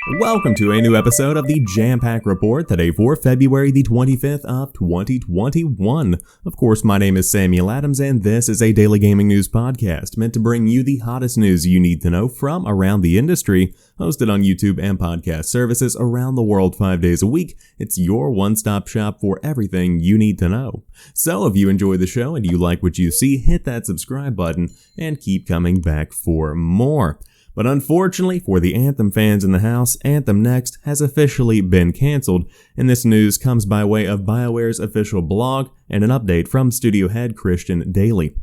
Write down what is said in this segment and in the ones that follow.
Welcome to a new episode of the Jampack Report, today for February the 25th of 2021. Of course, my name is Samuel Adams, and this is a daily gaming news podcast meant to bring you the hottest news you need to know from around the industry. Hosted on YouTube and podcast services around the world 5 days a week, it's your one-stop shop for everything you need to know. So if you enjoy the show and you like what you see, hit that subscribe button and keep coming back for more. But unfortunately for the Anthem fans in the house, Anthem Next has officially been cancelled, and this news comes by way of BioWare's official blog and an update from studio head Christian Daly.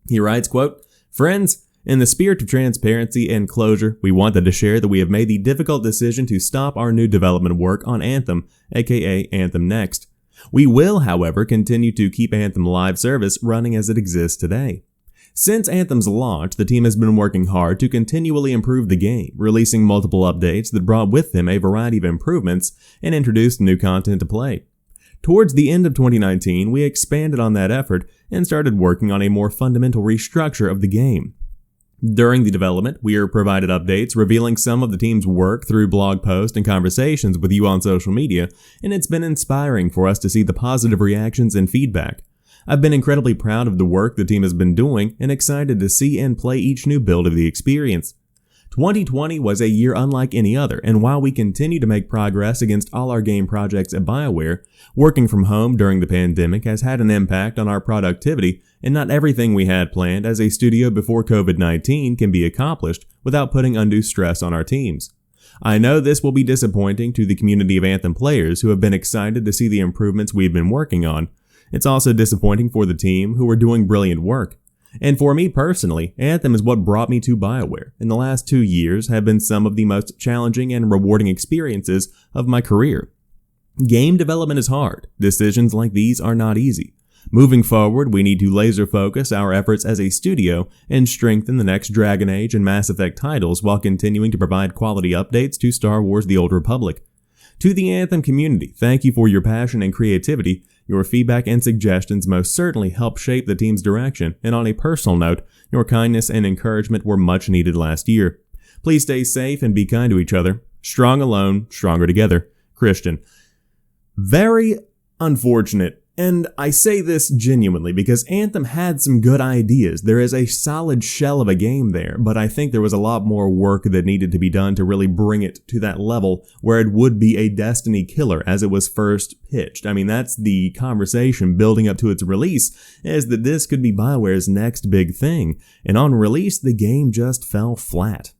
He writes, quote, "Friends, in the spirit of transparency and closure, we wanted to share that we have made the difficult decision to stop our new development work on Anthem, aka Anthem Next. We will, however, continue to keep Anthem live service running as it exists today. Since Anthem's launch, the team has been working hard to continually improve the game, releasing multiple updates that brought with them a variety of improvements and introduced new content to play. Towards the end of 2019, we expanded on that effort and started working on a more fundamental restructure of the game. During the development, we are provided updates revealing some of the team's work through blog posts and conversations with you on social media, and it's been inspiring for us to see the positive reactions and feedback. I've been incredibly proud of the work the team has been doing and excited to see and play each new build of the experience. 2020 was a year unlike any other, and while we continue to make progress against all our game projects at BioWare, working from home during the pandemic has had an impact on our productivity, and not everything we had planned as a studio before COVID-19 can be accomplished without putting undue stress on our teams. I know this will be disappointing to the community of Anthem players who have been excited to see the improvements we've been working on. It's also disappointing for the team, who are doing brilliant work. And for me personally, Anthem is what brought me to BioWare, and the last 2 years have been some of the most challenging and rewarding experiences of my career. Game development is hard. Decisions like these are not easy. Moving forward, we need to laser focus our efforts as a studio and strengthen the next Dragon Age and Mass Effect titles while continuing to provide quality updates to Star Wars: The Old Republic. To the Anthem community, thank you for your passion and creativity. Your feedback and suggestions most certainly help shape the team's direction, and on a personal note, your kindness and encouragement were much needed last year. Please stay safe and be kind to each other. Strong alone, stronger together. Christian." Very unfortunate. And I say this genuinely because Anthem had some good ideas. There is a solid shell of a game there, but I think there was a lot more work that needed to be done to really bring it to that level where it would be a Destiny killer as it was first pitched. I mean, that's the conversation building up to its release, is that this could be BioWare's next big thing. And on release, the game just fell flat.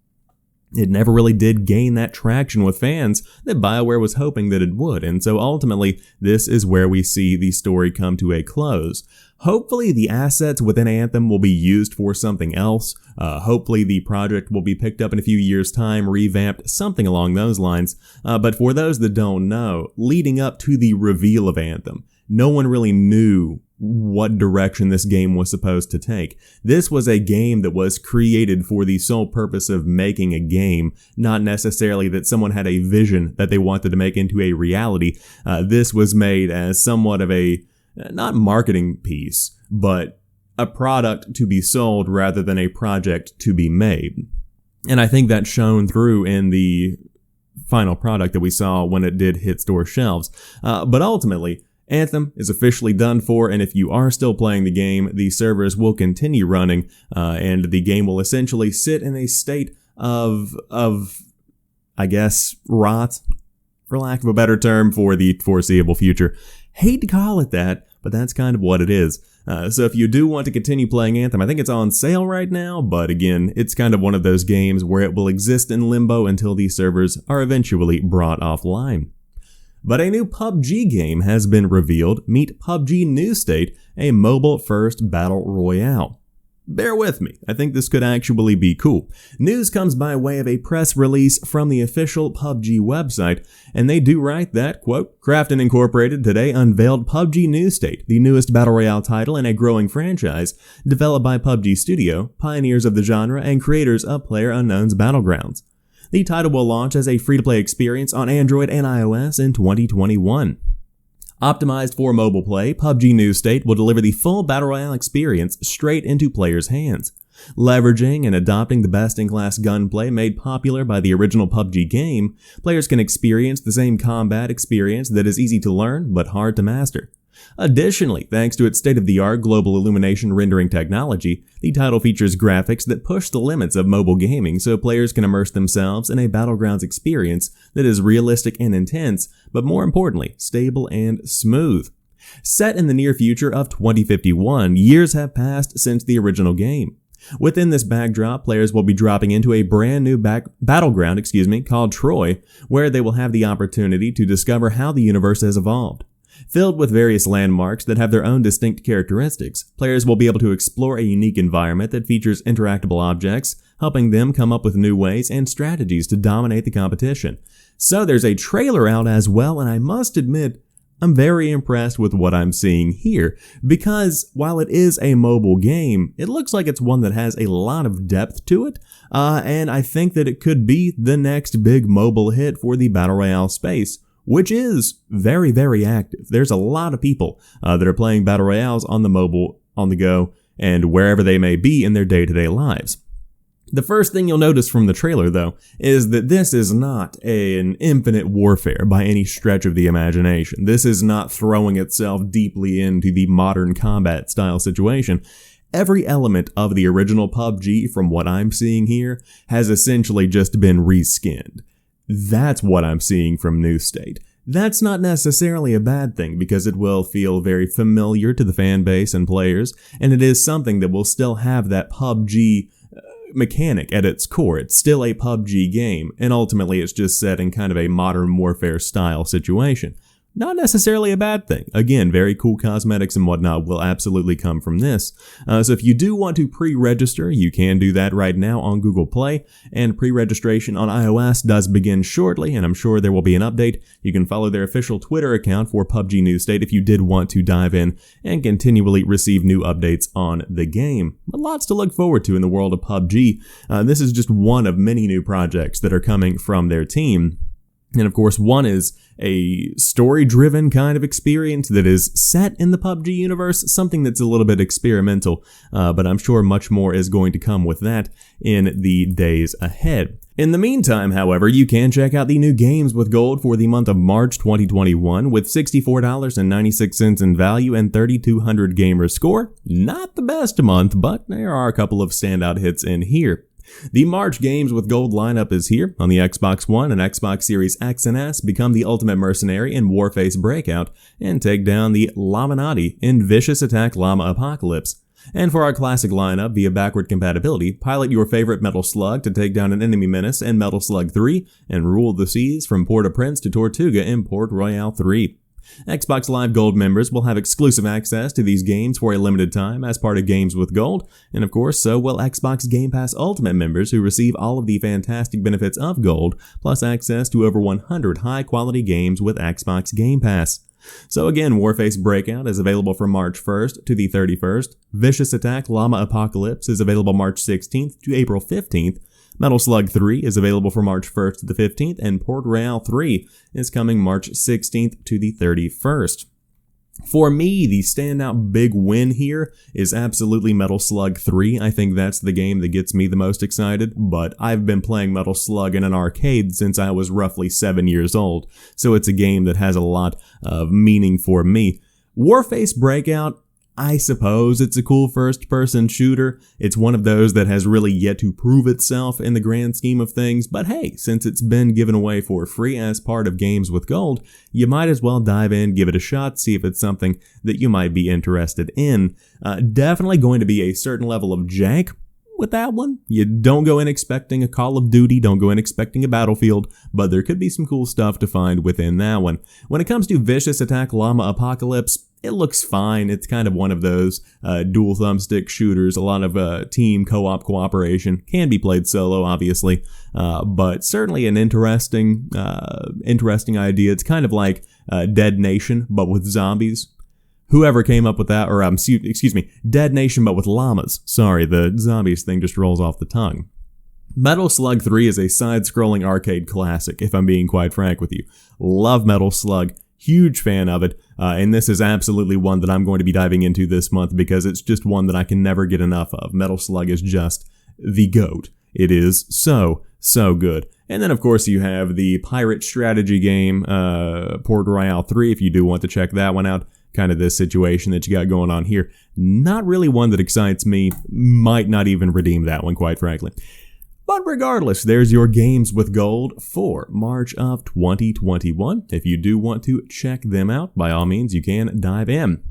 It never really did gain that traction with fans that BioWare was hoping that it would, and so ultimately, this is where we see the story come to a close. Hopefully, the assets within Anthem will be used for something else. Hopefully, the project will be picked up in a few years' time, revamped, something along those lines. But for those that don't know, leading up to the reveal of Anthem, no one really knew what direction this game was supposed to take. This was a game that was created for the sole purpose of making a game, not necessarily that someone had a vision that they wanted to make into a reality. This was made as somewhat of a, not marketing piece, but a product to be sold rather than a project to be made. And I think that shone through in the final product that we saw when it did hit store shelves. But ultimately, Anthem is officially done for, and if you are still playing the game, the servers will continue running, and the game will essentially sit in a state of I guess, rot, for lack of a better term, for the foreseeable future. Hate to call it that, but that's kind of what it is. So if you do want to continue playing Anthem, I think it's on sale right now, but again, it's kind of one of those games where it will exist in limbo until these servers are eventually brought offline. But a new PUBG game has been revealed. Meet PUBG New State, a mobile-first battle royale. Bear with me, I think this could actually be cool. News comes by way of a press release from the official PUBG website, and they do write that, quote, "Krafton Incorporated today unveiled PUBG New State, the newest battle royale title in a growing franchise, developed by PUBG Studio, pioneers of the genre and creators of PlayerUnknown's Battlegrounds. The title will launch as a free-to-play experience on Android and iOS in 2021. Optimized for mobile play, PUBG New State will deliver the full Battle Royale experience straight into players' hands. Leveraging and adopting the best-in-class gunplay made popular by the original PUBG game, players can experience the same combat experience that is easy to learn but hard to master. Additionally, thanks to its state-of-the-art global illumination rendering technology, the title features graphics that push the limits of mobile gaming so players can immerse themselves in a Battlegrounds experience that is realistic and intense, but more importantly, stable and smooth. Set in the near future of 2051, years have passed since the original game. Within this backdrop, players will be dropping into a brand new battleground called Troy, where they will have the opportunity to discover how the universe has evolved. Filled with various landmarks that have their own distinct characteristics, players will be able to explore a unique environment that features interactable objects, helping them come up with new ways and strategies to dominate the competition. So there's a trailer out as well, and I must admit, I'm very impressed with what I'm seeing here, because while it is a mobile game, it looks like it's one that has a lot of depth to it, and I think that it could be the next big mobile hit for the Battle Royale space, which is very, very active. There's a lot of people that are playing Battle Royales on the mobile, on the go, and wherever they may be in their day-to-day lives. The first thing you'll notice from the trailer, though, is that this is not an infinite warfare by any stretch of the imagination. This is not throwing itself deeply into the modern combat style situation. Every element of the original PUBG, from what I'm seeing here, has essentially just been reskinned. That's what I'm seeing from New State. That's not necessarily a bad thing because it will feel very familiar to the fan base and players, and it is something that will still have that PUBG mechanic at its core. It's still a PUBG game, and ultimately it's just set in kind of a modern warfare style situation. Not necessarily a bad thing. Again, very cool cosmetics and whatnot will absolutely come from this. So if you do want to pre-register, you can do that right now on Google Play, and pre-registration on iOS does begin shortly, and I'm sure there will be an update. You can follow their official Twitter account for PUBG New State if you did want to dive in and continually receive new updates on the game. But lots to look forward to in the world of PUBG. This is just one of many new projects that are coming from their team. And of course, one is a story-driven kind of experience that is set in the PUBG universe, something that's a little bit experimental, but I'm sure much more is going to come with that in the days ahead. In the meantime, however, you can check out the new games with gold for the month of March 2021 with $64.96 in value and 3,200 gamer score. Not the best month, but there are a couple of standout hits in here. The March Games with Gold lineup is here. On the Xbox One and Xbox Series X and S, become the ultimate mercenary in Warface Breakout and take down the Laminati in Vicious Attack Llama Apocalypse. And for our classic lineup, via backward compatibility, pilot your favorite Metal Slug to take down an enemy menace in Metal Slug 3 and rule the seas from Port-au-Prince to Tortuga in Port Royale 3. Xbox Live Gold members will have exclusive access to these games for a limited time as part of Games with Gold, and of course, so will Xbox Game Pass Ultimate members who receive all of the fantastic benefits of Gold, plus access to over 100 high-quality games with Xbox Game Pass. So again, Warface Breakout is available from March 1st to the 31st, Vicious Attack Llama Apocalypse is available March 16th to April 15th, Metal Slug 3 is available from March 1st to the 15th, and Port Royale 3 is coming March 16th to the 31st. For me, the standout big win here is absolutely Metal Slug 3. I think that's the game that gets me the most excited, but I've been playing Metal Slug in an arcade since I was roughly 7 years old, so it's a game that has a lot of meaning for me. Warface Breakout, I suppose it's a cool first-person shooter. It's one of those that has really yet to prove itself in the grand scheme of things, but hey, since it's been given away for free as part of Games with Gold, you might as well dive in, give it a shot, see if it's something that you might be interested in. Definitely going to be a certain level of jank with that one. You don't go in expecting a Call of Duty, don't go in expecting a Battlefield, but there could be some cool stuff to find within that one. When it comes to Vicious Attack Llama Apocalypse, it looks fine. It's kind of one of those dual thumbstick shooters, a lot of team co-op cooperation. Can be played solo, obviously, but certainly an interesting idea. It's kind of like Dead Nation, but with zombies. Whoever came up with that, or Dead Nation, but with llamas. Sorry, the zombies thing just rolls off the tongue. Metal Slug 3 is a side-scrolling arcade classic, if I'm being quite frank with you. Love Metal Slug. Huge fan of it, and this is absolutely one that I'm going to be diving into this month because it's just one that I can never get enough of. Metal Slug is just the GOAT. It is so good. And then, of course, you have the pirate strategy game, Port Royale 3, if you do want to check that one out. Kind of this situation that you got going on here. Not really one that excites me. Might not even redeem that one, quite frankly. But regardless, there's your games with gold for March of 2021. If you do want to check them out, by all means, you can dive in.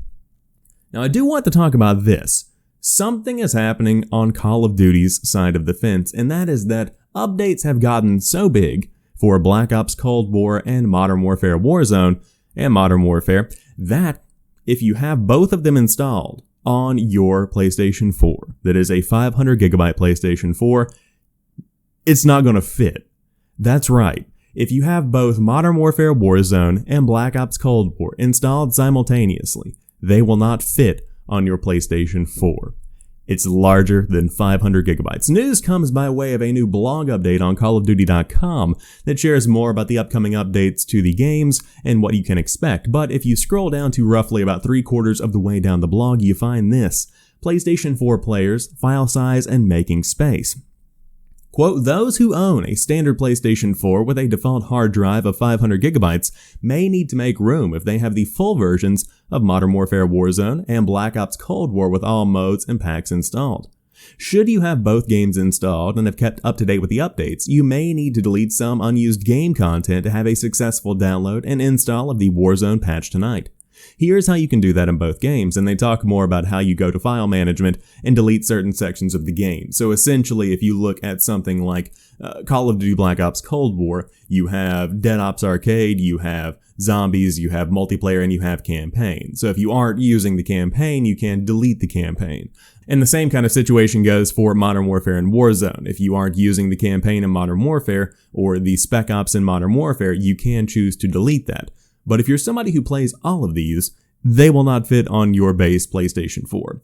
Now, I do want to talk about this. Something is happening on Call of Duty's side of the fence, and that is that updates have gotten so big for Black Ops Cold War and Modern Warfare Warzone and Modern Warfare that if you have both of them installed on your PlayStation 4, that is a 500 gigabyte PlayStation 4, it's not going to fit. That's right. If you have both Modern Warfare Warzone and Black Ops Cold War installed simultaneously, they will not fit on your PlayStation 4. It's larger than 500 gigabytes. News comes by way of a new blog update on callofduty.com that shares more about the upcoming updates to the games and what you can expect. But if you scroll down to roughly about 3/4 of the way down the blog, you find this: PlayStation 4 players, file size, and making space. Quote, those who own a standard PlayStation 4 with a default hard drive of 500 gigabytes may need to make room if they have the full versions of Modern Warfare Warzone and Black Ops Cold War with all modes and packs installed. Should you have both games installed and have kept up to date with the updates, you may need to delete some unused game content to have a successful download and install of the Warzone patch tonight. Here's how you can do that in both games, and they talk more about how you go to file management and delete certain sections of the game. So essentially, if you look at something like Call of Duty Black Ops Cold War, you have Dead Ops Arcade, you have Zombies, you have multiplayer, and you have campaign. So if you aren't using the campaign, you can delete the campaign. And the same kind of situation goes for Modern Warfare and Warzone. If you aren't using the campaign in Modern Warfare or the Spec Ops in Modern Warfare, you can choose to delete that. But if you're somebody who plays all of these, they will not fit on your base PlayStation 4.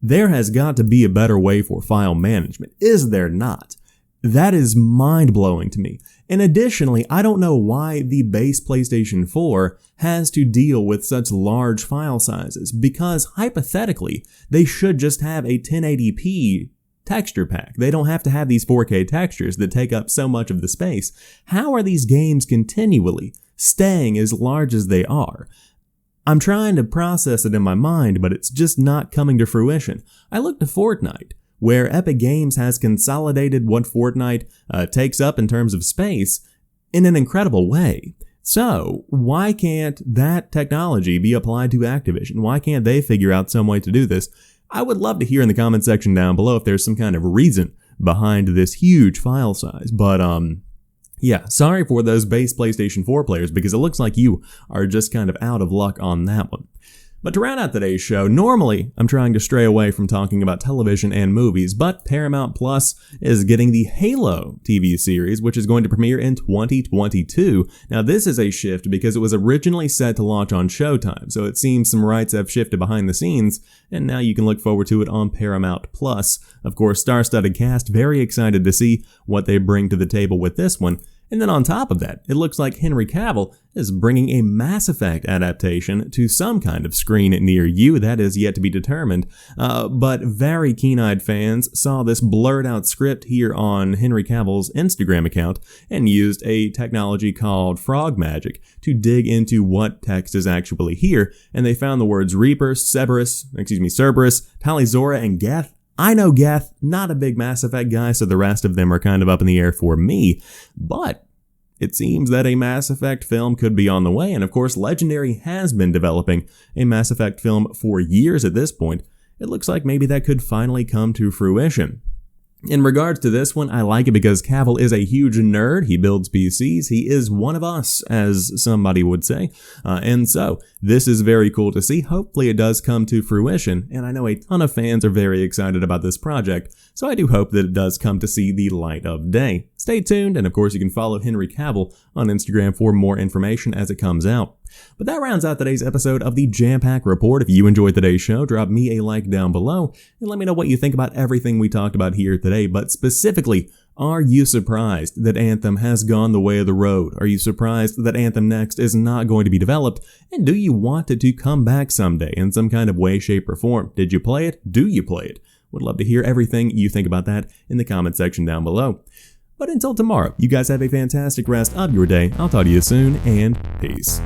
There has got to be a better way for file management, is there not? That is mind-blowing to me. And additionally, I don't know why the base PlayStation 4 has to deal with such large file sizes, because hypothetically, they should just have a 1080p texture pack. They don't have to have these 4K textures that take up so much of the space. How are these games continually staying as large as they are? I'm trying to process it in my mind, but it's just not coming to fruition. I look to Fortnite, where Epic Games has consolidated what Fortnite takes up in terms of space in an incredible way. So, why can't that technology be applied to Activision? Why can't they figure out some way to do this? I would love to hear in the comment section down below if there's some kind of reason behind this huge file size. But, yeah, sorry for those base PlayStation 4 players, because it looks like you are just kind of out of luck on that one. But to round out today's show, normally I'm trying to stray away from talking about television and movies, but Paramount Plus is getting the Halo TV series, which is going to premiere in 2022. Now this is a shift because it was originally set to launch on Showtime, so it seems some rights have shifted behind the scenes, and now you can look forward to it on Paramount Plus. Of course, star-studded cast, very excited to see what they bring to the table with this one. And then on top of that, it looks like Henry Cavill is bringing a Mass Effect adaptation to some kind of screen near you. That is yet to be determined. But very keen-eyed fans saw this blurred out script here on Henry Cavill's Instagram account and used a technology called Frog Magic to dig into what text is actually here. And they found the words Reaper, Cerberus, Talizora, and Geth. I know Geth, not a big Mass Effect guy, so the rest of them are kind of up in the air for me, but it seems that a Mass Effect film could be on the way, and of course Legendary has been developing a Mass Effect film for years at this point. It looks like maybe that could finally come to fruition. In regards to this one, I like it because Cavill is a huge nerd. He builds PCs. He is one of us, as somebody would say. And so, this is very cool to see. Hopefully it does come to fruition, and I know a ton of fans are very excited about this project, so I do hope that it does come to see the light of day. Stay tuned, and of course you can follow Henry Cavill on Instagram for more information as it comes out. But that rounds out today's episode of the Jampack Report. If you enjoyed today's show, drop me a like down below and let me know what you think about everything we talked about here today. But specifically, are you surprised that Anthem has gone the way of the road? Are you surprised that Anthem Next is not going to be developed? And do you want it to come back someday in some kind of way, shape, or form? Did you play it? Do you play it? Would love to hear everything you think about that in the comment section down below. But until tomorrow, you guys have a fantastic rest of your day. I'll talk to you soon, and peace.